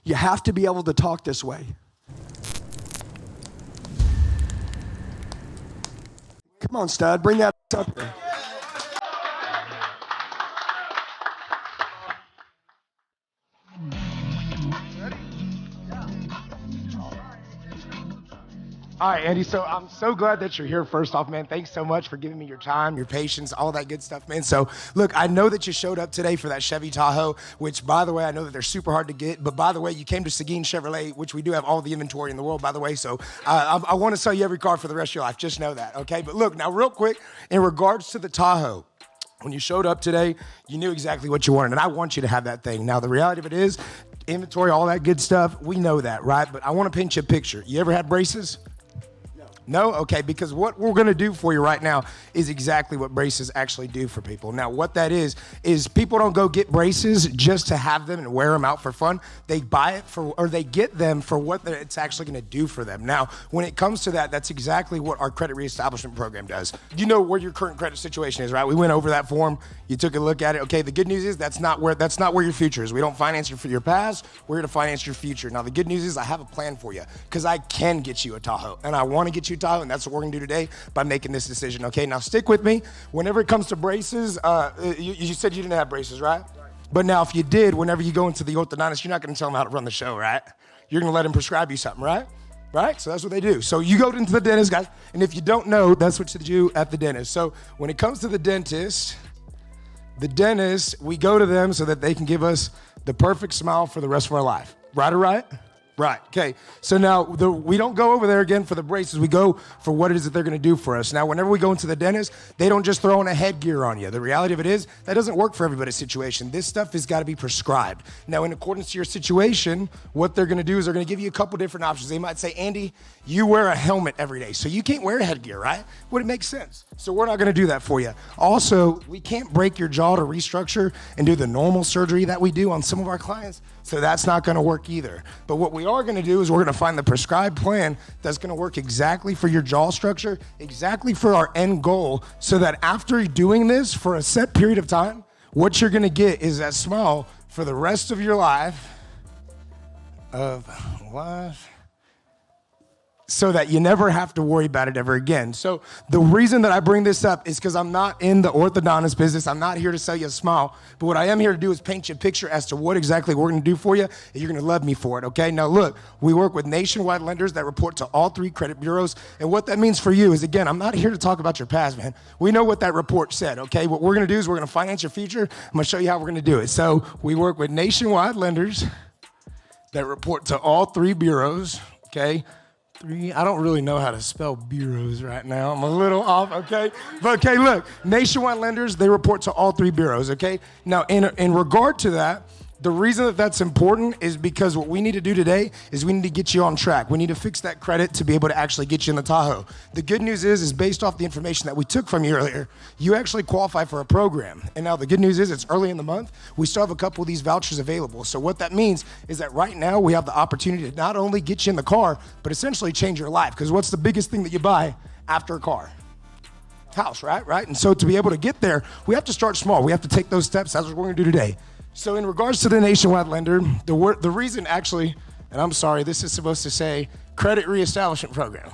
You have to be able to talk this way. Come on, stud, bring that up there. All right, Andy, so I'm so glad that you're here. First off, man, thanks so much for giving me your time, your patience, all that good stuff, man. So, look, I know that you showed up today for that Chevy Tahoe, which, by the way, I know that they're super hard to get. But, by the way, you came to Seguin Chevrolet, which we do have all the inventory in the world, by the way. So, I want to sell you every car for the rest of your life. Just know that, okay? But, look, now, real quick, in regards to the Tahoe, when you showed up today, you knew exactly what you wanted, and I want you to have that thing. Now, the reality of it is, inventory, all that good stuff, we know that, right? But I want to paint you a picture. You ever had braces? No? Okay, because what we're gonna do for you right now is exactly what braces actually do for people. Now, what that is people don't go get braces just to have them and wear them out for fun. They buy it for, or they get them for what it's actually gonna do for them. Now, when it comes to that, that's exactly what our credit reestablishment program does. You know where your current credit situation is, right? We went over that form. You took a look at it. Okay, the good news is that's not where your future is. We don't finance your past. We're here to finance your future. Now, the good news is I have a plan for you because I can get you a Tahoe, and I want to get you a Tahoe, and that's what we're gonna do today by making this decision. Okay, now stick with me. Whenever it comes to braces, you said you didn't have braces, right? But now if you did, whenever you go into the orthodontist, you're not gonna tell them how to run the show, right? You're gonna let them prescribe you something, right? Right? So that's what they do. So you go into the dentist, guys, and if you don't know, that's what you do at the dentist. So when it comes to the dentist, we go to them so that they can give us the perfect smile for the rest of our life. Right or right? Right, okay. So now, we don't go over there again for the braces. We go for what it is that they're gonna do for us. Now, whenever we go into the dentist, they don't just throw in a headgear on you. The reality of it is, that doesn't work for everybody's situation. This stuff has gotta be prescribed. Now, in accordance to your situation, what they're gonna do is they're gonna give you a couple different options. They might say, Andy, you wear a helmet every day, so you can't wear a headgear, right? Would it make sense? So we're not gonna do that for you. Also, we can't break your jaw to restructure and do the normal surgery that we do on some of our clients, so that's not gonna work either. But what we are gonna do is we're gonna find the prescribed plan that's gonna work exactly for your jaw structure, exactly for our end goal, so that after doing this for a set period of time, what you're gonna get is that smile for the rest of your life, so that you never have to worry about it ever again. So the reason that I bring this up is because I'm not in the orthodontist business. I'm not here to sell you a smile. But what I am here to do is paint you a picture as to what exactly we're going to do for you, and you're going to love me for it, okay? Now, look, we work with nationwide lenders that report to all 3 credit bureaus. And what that means for you is, again, I'm not here to talk about your past, man. We know what that report said, okay? What we're going to do is we're going to finance your future. I'm going to show you how we're going to do it. So we work with nationwide lenders that report to all 3 bureaus, okay? I don't really know how to spell bureaus right now. I'm a little off, okay? But, okay, look, nationwide lenders, they report to all 3 bureaus, okay? Now, in regard to that, the reason that that's important is because what we need to do today is we need to get you on track. We need to fix that credit to be able to actually get you in the Tahoe. The good news is based off the information that we took from you earlier, you actually qualify for a program. And now the good news is it's early in the month. We still have a couple of these vouchers available. So what that means is that right now we have the opportunity to not only get you in the car, but essentially change your life. Because what's the biggest thing that you buy after a car? House, right? And so to be able to get there, we have to start small. We have to take those steps. That's what we're gonna do today. So in regards to the nationwide lender, the reason actually, and I'm sorry, this is supposed to say credit reestablishment program.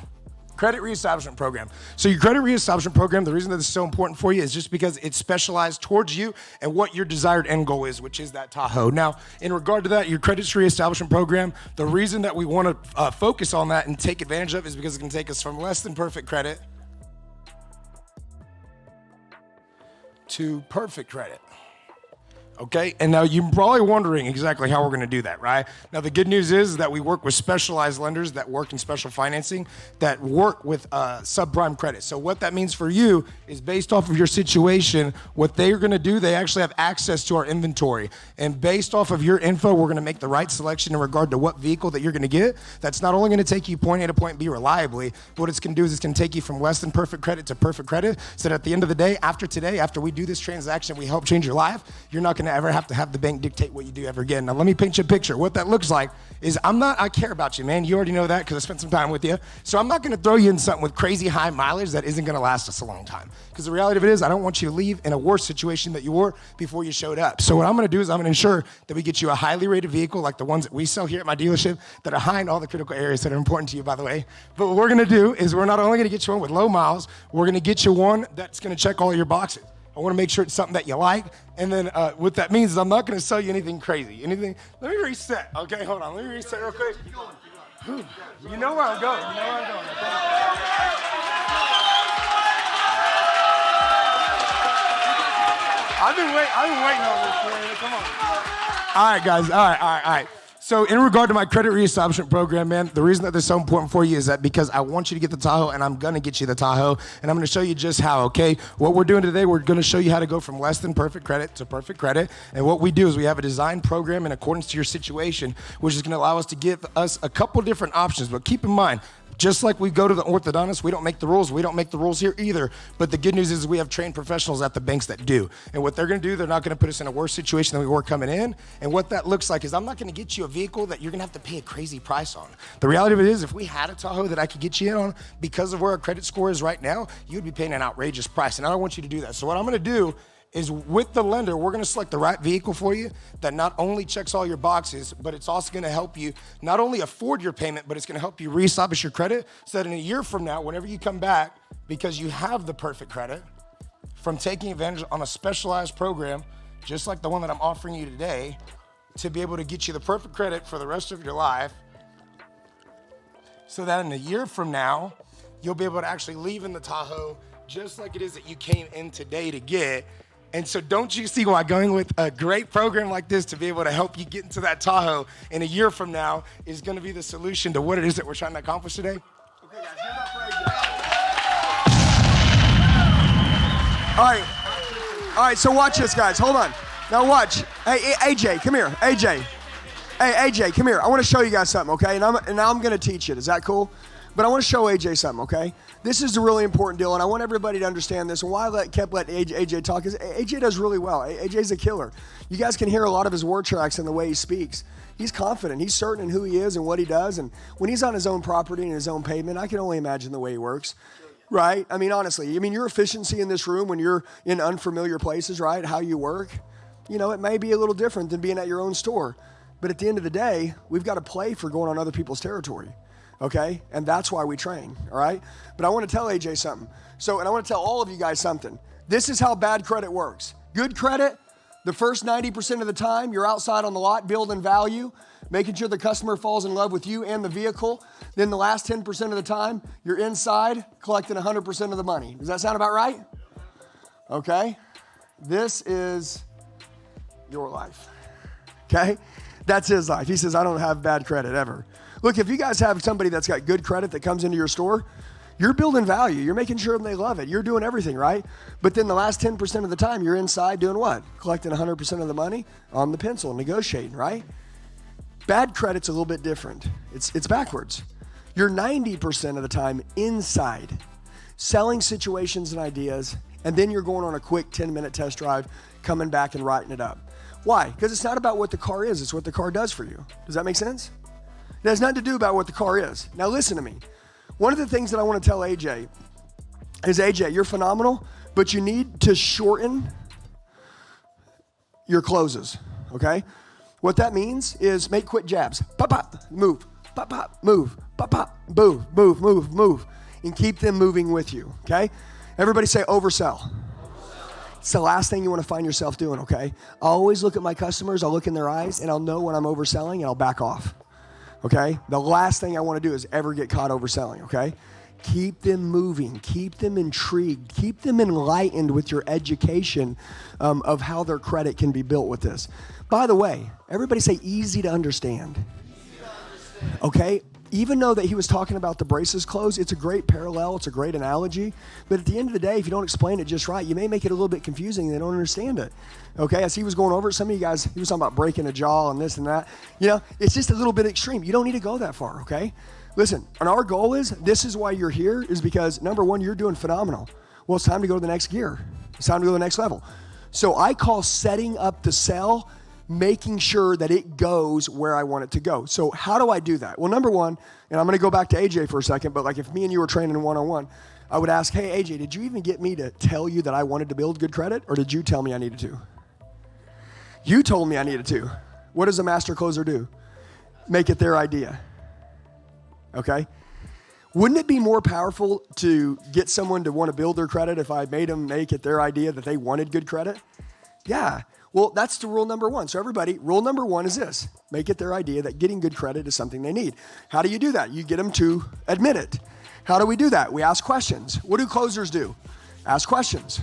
Credit reestablishment program. So your credit reestablishment program, the reason that it's so important for you is just because it's specialized towards you and what your desired end goal is, which is that Tahoe. Now, in regard to that, your credit reestablishment program, the reason that we want to focus on that and take advantage of it is because it can take us from less than perfect credit to perfect credit. Okay, and now you're probably wondering exactly how we're gonna do that, right? Now the good news is that we work with specialized lenders that work in special financing that work with subprime credit. So what that means for you is based off of your situation, what they're gonna do, they actually have access to our inventory. And based off of your info, we're gonna make the right selection in regard to what vehicle that you're gonna get. That's not only gonna take you point A to point B reliably, but what it's gonna do is it's gonna take you from less than perfect credit to perfect credit, so that at the end of the day, after today, after we do this transaction, we help change your life, you're not gonna ever have to have the bank dictate what you do ever again. Now let me paint you a picture. What that looks like is I care about you, man. You already know that because I spent some time with you. So I'm not going to throw you in something with crazy high mileage that isn't going to last us a long time. Because the reality of it is I don't want you to leave in a worse situation that you were before you showed up. So what I'm going to do is I'm going to ensure that we get you a highly rated vehicle like the ones that we sell here at my dealership that are high in all the critical areas that are important to you, by the way. But what we're going to do is we're not only going to get you one with low miles, we're going to get you one that's going to check all your boxes. I want to make sure it's something that you like. And then what that means is I'm not going to sell you anything crazy. Let me reset. Okay, hold on. Let me reset real quick. You know where I'm going. Okay? I've been waiting on this, man. Come on. All right, guys. All right. So in regard to my credit reestablishment program, man, the reason that this is so important for you is that because I want you to get the Tahoe, and I'm going to get you the Tahoe, and I'm going to show you just how, okay? What we're doing today, we're going to show you how to go from less than perfect credit to perfect credit. And what we do is we have a design program in accordance to your situation, which is going to allow us to give us a couple different options. But keep in mind, just like we go to the orthodontist, we don't make the rules. We don't make the rules here either. But the good news is we have trained professionals at the banks that do. And what they're going to do, they're not going to put us in a worse situation than we were coming in. And what that looks like is I'm not going to get you a vehicle that you're going to have to pay a crazy price on. The reality of it is if we had a Tahoe that I could get you in on because of where our credit score is right now, you'd be paying an outrageous price. And I don't want you to do that. So what I'm going to do is with the lender, we're going to select the right vehicle for you that not only checks all your boxes, but it's also going to help you not only afford your payment, but it's going to help you reestablish your credit so that in a year from now, whenever you come back, because you have the perfect credit, from taking advantage on a specialized program, just like the one that I'm offering you today, to be able to get you the perfect credit for the rest of your life, so that in a year from now, you'll be able to actually leave in the Tahoe just like it is that you came in today to get. And so don't you see why going with a great program like this to be able to help you get into that Tahoe in a year from now is going to be the solution to what it is that we're trying to accomplish today? Okay, guys, give it up for AJ. All right, so watch this, guys. Hold on. Now watch. Hey, AJ, come here. AJ. Hey, AJ, come here. I want to show you guys something, okay? And now I'm going to teach it. Is that cool? But I want to show AJ something, okay? This is a really important deal, and I want everybody to understand this. And why I kept letting AJ talk is AJ does really well. AJ's a killer. You guys can hear a lot of his word tracks in the way he speaks. He's confident. He's certain in who he is and what he does. And when he's on his own property and his own pavement, I can only imagine the way he works, right? I mean, honestly, your efficiency in this room when you're in unfamiliar places, right, how you work, it may be a little different than being at your own store. But at the end of the day, we've got to play for going on other people's territory. Okay? And that's why we train, all right? But I want to tell AJ something. And I want to tell all of you guys something. This is how bad credit works. Good credit, the first 90% of the time, you're outside on the lot building value, making sure the customer falls in love with you and the vehicle. Then the last 10% of the time, you're inside collecting 100% of the money. Does that sound about right? Okay? This is your life. Okay? That's his life. He says, I don't have bad credit ever. Look, if you guys have somebody that's got good credit that comes into your store, you're building value. You're making sure they love it. You're doing everything, right? But then the last 10% of the time, you're inside doing what? Collecting 100% of the money on the pencil, negotiating, right? Bad credit's a little bit different. It's backwards. You're 90% of the time inside, selling situations and ideas, and then you're going on a quick 10-minute test drive, coming back and writing it up. Why? Because it's not about what the car is. It's what the car does for you. Does that make sense? It has nothing to do about what the car is. Now listen to me. One of the things that I want to tell AJ is, AJ, you're phenomenal, but you need to shorten your closes, okay? What that means is make quick jabs. Pop, pop, move. Pop, pop, move. Pop, pop, move, move, move, move. And keep them moving with you, okay? Everybody say oversell. It's the last thing you want to find yourself doing, okay? I always look at my customers, I'll look in their eyes, and I'll know when I'm overselling, and I'll back off. Okay? The last thing I want to do is ever get caught overselling, okay? Keep them moving. Keep them intrigued. Keep them enlightened with your education of how their credit can be built with this. By the way, everybody say easy to understand. Okay? Even though that he was talking about the braces close, it's a great parallel. It's a great analogy. But at the end of the day, if you don't explain it just right, you may make it a little bit confusing and they don't understand it. Okay, as he was going over it, some of you guys, he was talking about breaking a jaw and this and that. It's just a little bit extreme. You don't need to go that far, okay? Listen, and our goal is, this is why you're here, is because, number one, you're doing phenomenal. Well, it's time to go to the next gear. It's time to go to the next level. So I call setting up the sell making sure that it goes where I want it to go. So how do I do that? Well, number one, and I'm going to go back to AJ for a second, but like if me and you were training one-on-one, I would ask, hey, AJ, did you even get me to tell you that I wanted to build good credit, or did you tell me I needed to? You told me I needed to. What does a master closer do? Make it their idea. Okay? Wouldn't it be more powerful to get someone to want to build their credit if I made them make it their idea that they wanted good credit? Yeah. Well, that's the rule number one. So everybody, rule number one is this. Make it their idea that getting good credit is something they need. How do you do that? You get them to admit it. How do we do that? We ask questions. What do closers do? Ask questions.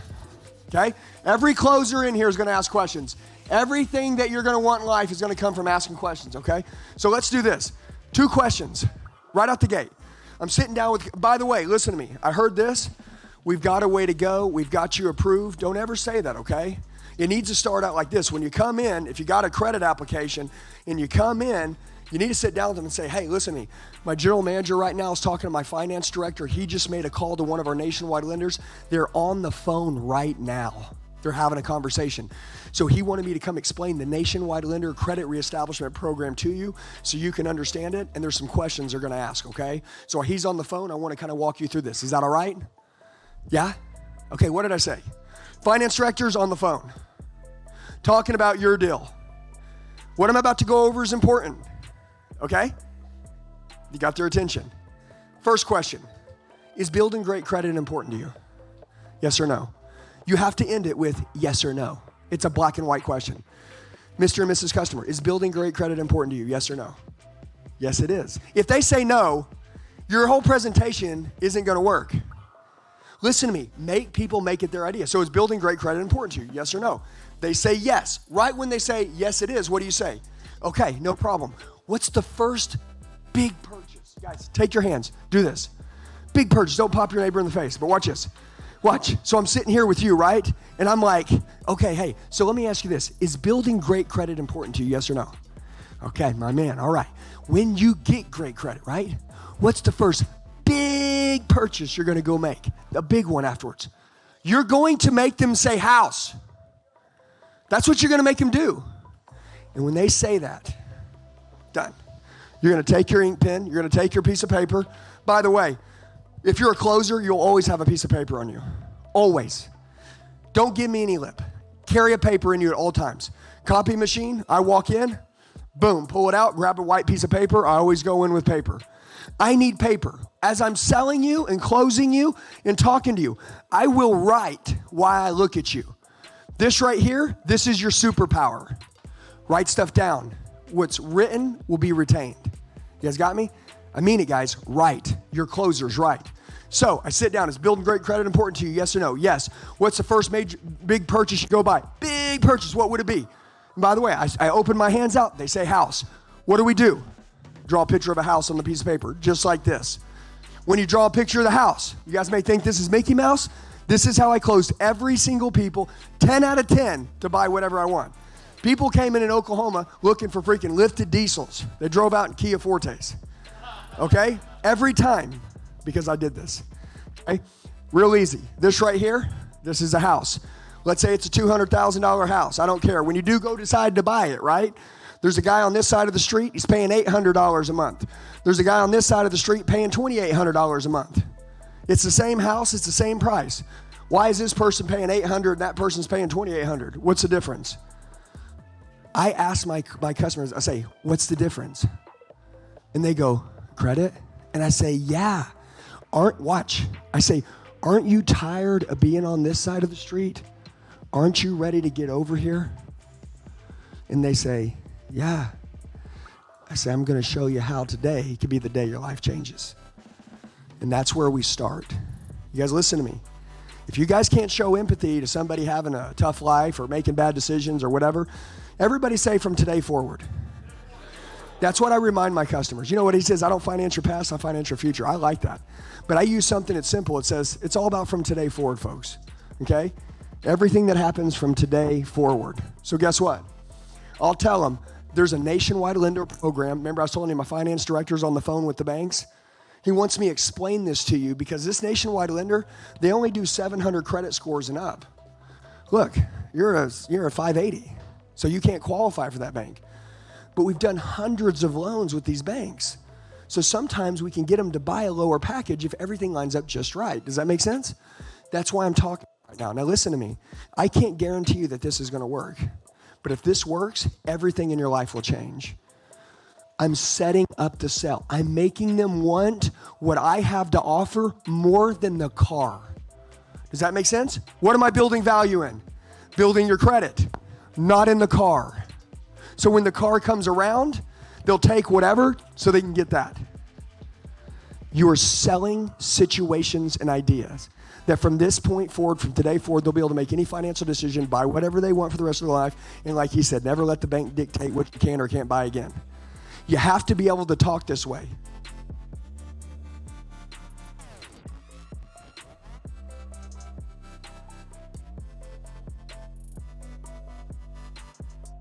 Okay? Every closer in here is going to ask questions. Everything that you're going to want in life is going to come from asking questions, okay? So let's do this. 2 questions right out the gate. I'm sitting down with, by the way, listen to me. I heard this. We've got a way to go. We've got you approved. Don't ever say that, okay? It needs to start out like this. When you come in, if you got a credit application and you come in, you need to sit down with them and say, hey, listen to me. My general manager right now is talking to my finance director. He just made a call to one of our nationwide lenders. They're on the phone right now. They're having a conversation. So he wanted me to come explain the nationwide lender credit reestablishment program to you so you can understand it. And there's some questions they're going to ask, okay? So he's on the phone. I want to kind of walk you through this. Is that all right? Yeah? Okay, what did I say? Finance director's on the phone talking about your deal. What I'm about to go over is important. Okay? You got their attention. First question, is building great credit important to you? Yes or no? You have to end it with yes or no. It's a black and white question. Mr. and Mrs. Customer, is building great credit important to you? Yes or no? Yes, it is. If they say no, your whole presentation isn't going to work. Listen to me. Make people make it their idea. So is building great credit important to you? Yes or no? They say yes. Right when they say yes, it is, what do you say? Okay, no problem. What's the first big purchase? Guys, take your hands. Do this. Big purchase. Don't pop your neighbor in the face, but watch this. Watch. So I'm sitting here with you, right? And I'm like, okay, hey, so let me ask you this. Is building great credit important to you? Yes or no? Okay, my man. All right. When you get great credit, right? What's the first big purchase you're going to go make? A big one afterwards. You're going to make them say house. That's what you're going to make them do. And when they say that, done. You're going to take your ink pen. You're going to take your piece of paper. By the way, if you're a closer, you'll always have a piece of paper on you. Always. Don't give me any lip. Carry a paper in you at all times. Copy machine, I walk in, boom, pull it out, grab a white piece of paper. I always go in with paper. I need paper. As I'm selling you and closing you and talking to you, I will write why I look at you. This right here, this is your superpower. Write stuff down. What's written will be retained. You guys got me? I mean it, guys. Write. Your closer's right. So I sit down. Is building great credit important to you? Yes or no? Yes. What's the first major big purchase you go buy? Big purchase. What would it be? And by the way, I open my hands out. They say house. What do? Draw a picture of a house on the piece of paper, just like this. When you draw a picture of the house, you guys may think this is Mickey Mouse. This is how I closed every single people, 10 out of 10, to buy whatever I want. People came in Oklahoma looking for freaking lifted diesels. They drove out in Kia Fortes. Okay? Every time, because I did this. Okay? Real easy. This right here, this is a house. Let's say it's a $200,000 house. I don't care. When you do go decide to buy it, right? There's a guy on this side of the street, he's paying $800 a month. There's a guy on this side of the street paying $2,800 a month. It's the same house, it's the same price. Why is this person paying $800 and that person's paying $2,800? What's the difference? I ask my customers, I say, what's the difference? And they go, credit? And I say, yeah. I say, aren't you tired of being on this side of the street? Aren't you ready to get over here? And they say, yeah. I say, I'm going to show you how today could be the day your life changes. And that's where we start. You guys listen to me. If you guys can't show empathy to somebody having a tough life or making bad decisions or whatever, everybody say from today forward. That's what I remind my customers. You know what he says? I don't finance your past, I finance your future. I like that. But I use something that's simple. It says, it's all about from today forward, folks. Okay? Everything that happens from today forward. So guess what? I'll tell them, there's a nationwide lender program. Remember I was telling you my finance director's on the phone with the banks? He wants me to explain this to you because this nationwide lender, they only do 700 credit scores and up. Look, you're a 580. So you can't qualify for that bank. But we've done hundreds of loans with these banks. So sometimes we can get them to buy a lower package if everything lines up just right. Does that make sense? That's why I'm talking right now. Now listen to me. I can't guarantee you that this is going to work. But if this works, everything in your life will change. I'm setting up the sell. I'm making them want what I have to offer more than the car. Does that make sense? What am I building value in? Building your credit, not in the car. So when the car comes around, they'll take whatever so they can get that. You are selling situations and ideas that from this point forward, from today forward, they'll be able to make any financial decision, buy whatever they want for the rest of their life. And like he said, never let the bank dictate what you can or can't buy again. You have to be able to talk this way.